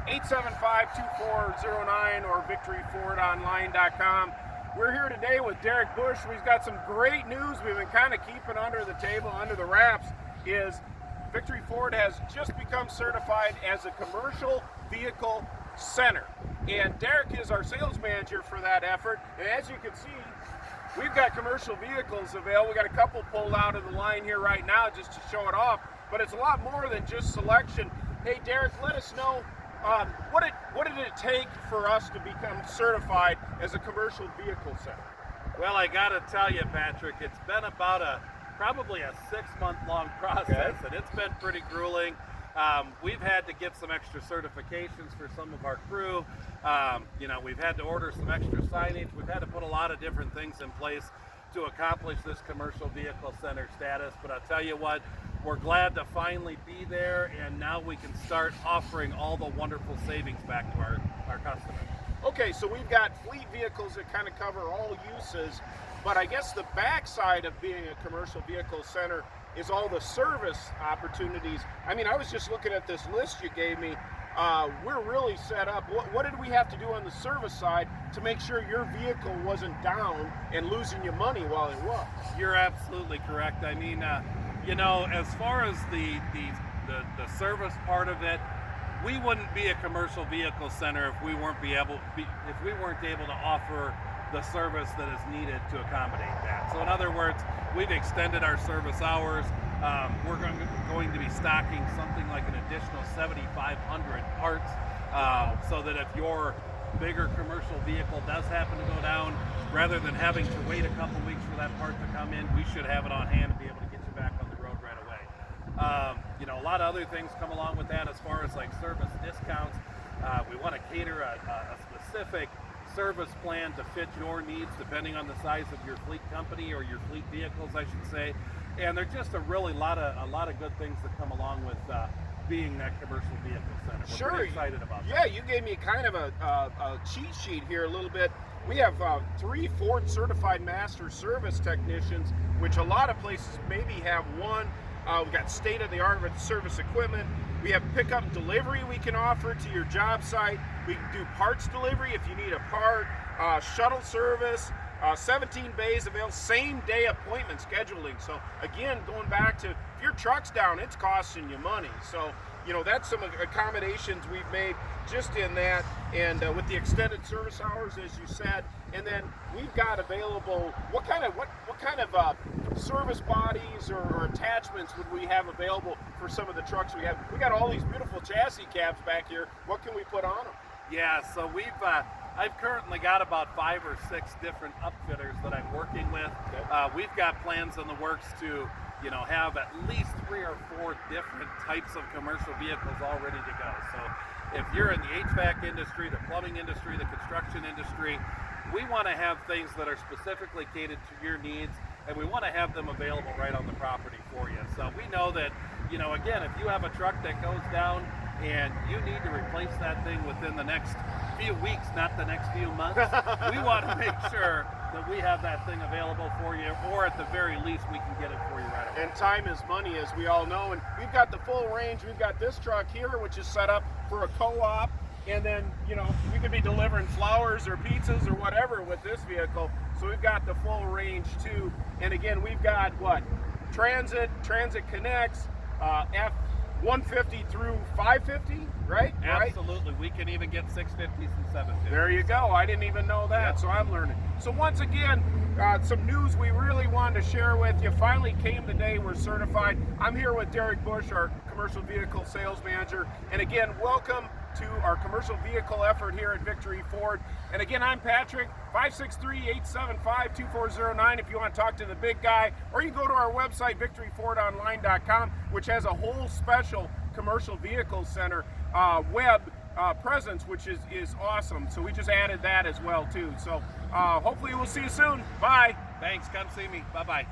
875-2409 or victoryfordonline.com. We're here today with Derek Bush. We've got some great news we've been kind of keeping under the table, under the wraps, is Victory Ford has just become certified as a commercial vehicle center. And Derek is our sales manager for that effort. And as you can see, we've got commercial vehicles available. We got a couple pulled out of the line here right now just to show it off. But it's a lot more than just selection. Hey, Derek, let us know what did it take for us to become certified as a commercial vehicle center? Well, I got to tell you, Patrick, it's been about probably a 6-month-long process, and it's been pretty grueling. We've had to get some extra certifications for some of our crew. We've had to order some extra signage. We've had to put a lot of different things in place to accomplish this commercial vehicle center status. But I'll tell you what, we're glad to finally be there, and now we can start offering all the wonderful savings back to our customers. Okay, so we've got fleet vehicles that kind of cover all uses, but I guess the backside of being a commercial vehicle center is all the service opportunities. I mean, I was just looking at this list you gave me. We're really set up. What did we have to do on the service side to make sure your vehicle wasn't down and losing you money while it was? You're absolutely correct. I mean, as far as the service part of it, we wouldn't be a commercial vehicle center if we weren't able to offer the service that is needed to accommodate that. So in other words, we've extended our service hours. We're going to be stocking something like an additional 7,500 parts, so that if your bigger commercial vehicle does happen to go down, rather than having to wait a couple weeks for that part to come in, we should have it on hand and be able to get you back on the road right away. A lot of other things come along with that as far as like service discounts. We want to cater a specific service plan to fit your needs depending on the size of your fleet company or your fleet vehicles, I should say. And there's just a lot of good things that come along with being that commercial vehicle center. We're pretty excited about that. Yeah, you gave me kind of a cheat sheet here a little bit. We have 3 Ford certified master service technicians, which a lot of places maybe have one. We've got state-of-the-art service equipment. We have pickup and delivery we can offer to your job site. We can do parts delivery if you need a part, shuttle service, 17 bays available, same day appointment scheduling. So again, going back to, if your truck's down, it's costing you money. So, that's some accommodations we've made just in that, and with the extended service hours, as you said. And then we've got available, what kind of service bodies or attachments would we have available for some of the trucks we have? We got all these beautiful chassis cabs back here. What can we put on them? Yeah, so I've currently got about 5 or 6 different upfitters that I'm working with. Okay. We've got plans in the works to have at least 3 or 4 different types of commercial vehicles all ready to go. So if you're in the HVAC industry, the plumbing industry, the construction industry, we want to have things that are specifically catered to your needs, and we want to have them available right on the property for you. So we know that, again, if you have a truck that goes down and you need to replace that thing within the next few weeks, not the next few months, we want to make sure that we have that thing available for you, or at the very least, we can get it for you right away. And time is money, as we all know. And we've got the full range. We've got this truck here, which is set up for a co-op. And then, we could be delivering flowers or pizzas or whatever with this vehicle. So we've got the full range too. And again, we've got Transit Connects, F-150 through 550, right? Absolutely. We can even get 650s and 750s. There you go. I didn't even know that, yep. So I'm learning. So once again, some news we really wanted to share with you. Finally came the day we're certified. I'm here with Derek Bush, our commercial vehicle sales manager. And again, welcome to our commercial vehicle effort here at Victory Ford. And again, I'm Patrick, 563-875-2409 if you want to talk to the big guy, or you can go to our website, victoryfordonline.com, which has a whole special commercial vehicle center web presence, which is awesome. So we just added that as well too. So hopefully we'll see you soon. Bye. Thanks. Come see me. Bye-bye.